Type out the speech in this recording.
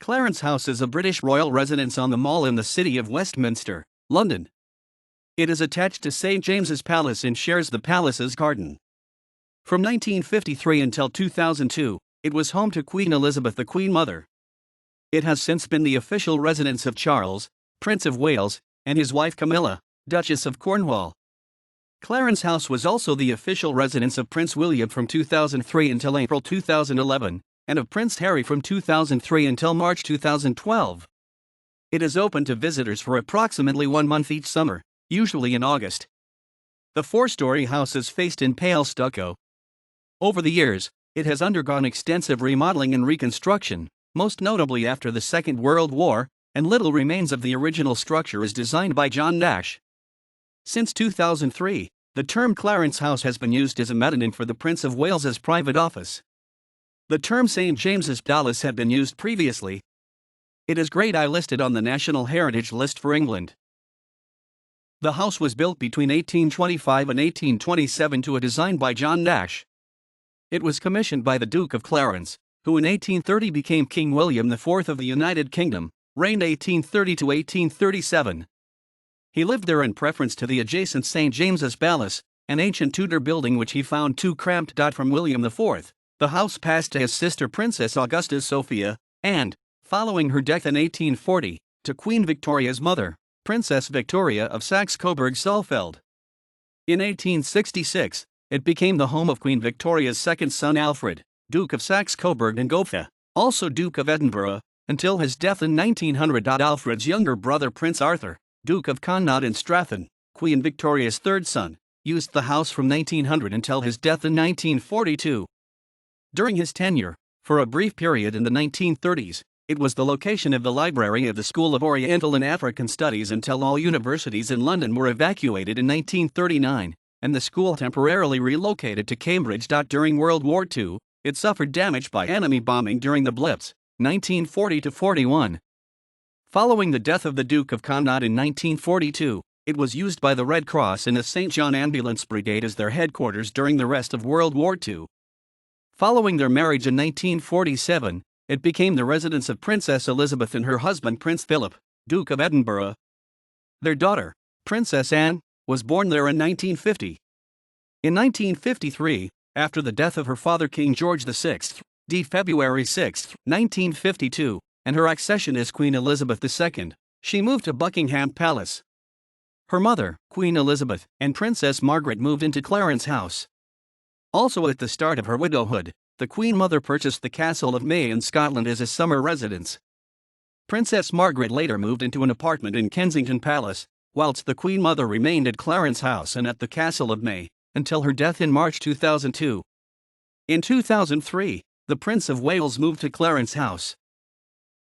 Clarence House is a British royal residence on the Mall in the City of Westminster, London. It is attached to St James's Palace and shares the palace's garden. From 1953 until 2002, it was home to Queen Elizabeth, the Queen Mother. It has since been the official residence of Charles, Prince of Wales, and his wife Camilla, Duchess of Cornwall. Clarence House was also the official residence of Prince William from 2003 until April 2011, and of Prince Harry from 2003 until March 2012. It is open to visitors for approximately 1 month each summer, usually in August. The 4-story house is faced in pale stucco. Over the years, it has undergone extensive remodeling and reconstruction, most notably after the Second World War, and little remains of the original structure is designed by John Nash. Since 2003, the term Clarence House has been used as a metonym for the Prince of Wales's private office. The term St James's Palace had been used previously. It is Grade I listed on the National Heritage List for England. The house was built between 1825 and 1827 to a design by John Nash. It was commissioned by the Duke of Clarence, who in 1830 became King William IV of the United Kingdom, reigned 1830 to 1837. He lived there in preference to the adjacent St James's Palace, an ancient Tudor building which he found too cramped. From William IV, the house passed to his sister Princess Augusta Sophia, and, following her death in 1840, to Queen Victoria's mother, Princess Victoria of Saxe-Coburg-Saalfeld. In 1866, it became the home of Queen Victoria's second son Alfred, Duke of Saxe-Coburg and Gotha, also Duke of Edinburgh, until his death in 1900. Alfred's younger brother Prince Arthur, Duke of Connaught and Strathern, Queen Victoria's third son, used the house from 1900 until his death in 1942. During his tenure, for a brief period in the 1930s, it was the location of the library of the School of Oriental and African Studies until all universities in London were evacuated in 1939, and the school temporarily relocated to Cambridge. During World War II, it suffered damage by enemy bombing during the Blitz, 1940-41. Following the death of the Duke of Connaught in 1942, it was used by the Red Cross and the St. John Ambulance Brigade as their headquarters during the rest of World War II. Following their marriage in 1947, it became the residence of Princess Elizabeth and her husband Prince Philip, Duke of Edinburgh. Their daughter, Princess Anne, was born there in 1950. In 1953, after the death of her father King George VI, February 6, 1952, and her accession as Queen Elizabeth II, she moved to Buckingham Palace. Her mother, Queen Elizabeth, and Princess Margaret moved into Clarence House. Also at the start of her widowhood, the Queen Mother purchased the Castle of May in Scotland as a summer residence. Princess Margaret later moved into an apartment in Kensington Palace, whilst the Queen Mother remained at Clarence House and at the Castle of May, until her death in March 2002. In 2003, the Prince of Wales moved to Clarence House.